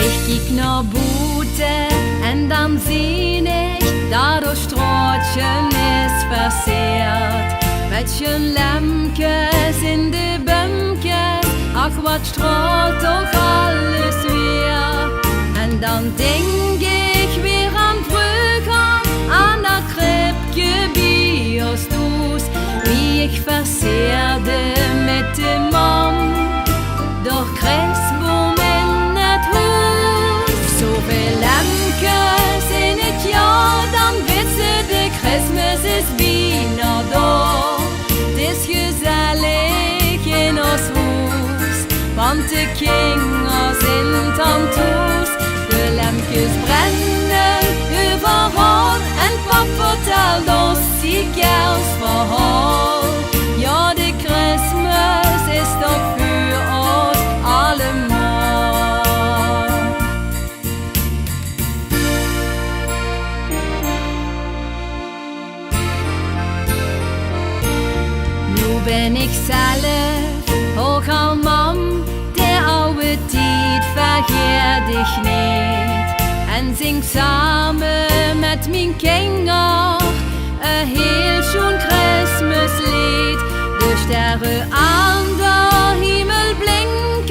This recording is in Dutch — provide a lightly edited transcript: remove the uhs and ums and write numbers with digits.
Ich kijk naar buiten en dan zie ik dat het straatje is verseerd. Met je lampjes in de bumkes, ach wat straalt toch alles weer. En dan denk ik weer aan vroeger, aan dat kribje bij ons thuis, wie ik verseerde met de man, door kerstboom in het huis. Zoveel lampjes in het jaar, dan weet ze de Christmas is bijna door. Het is gezellig in ons huis, want de kinderen zijn dan thuis. De lampjes brennen overal en pap vertelt ons die kerstverhaal. Ja, de Christmas is toch voor ons allemaal. Nu ben ik zelf ook al mam, de oude tijd vergeet ik niet. En zing samen met mijn kinderen een heel schoon Christmaslied. De sterren aan de hemel blinken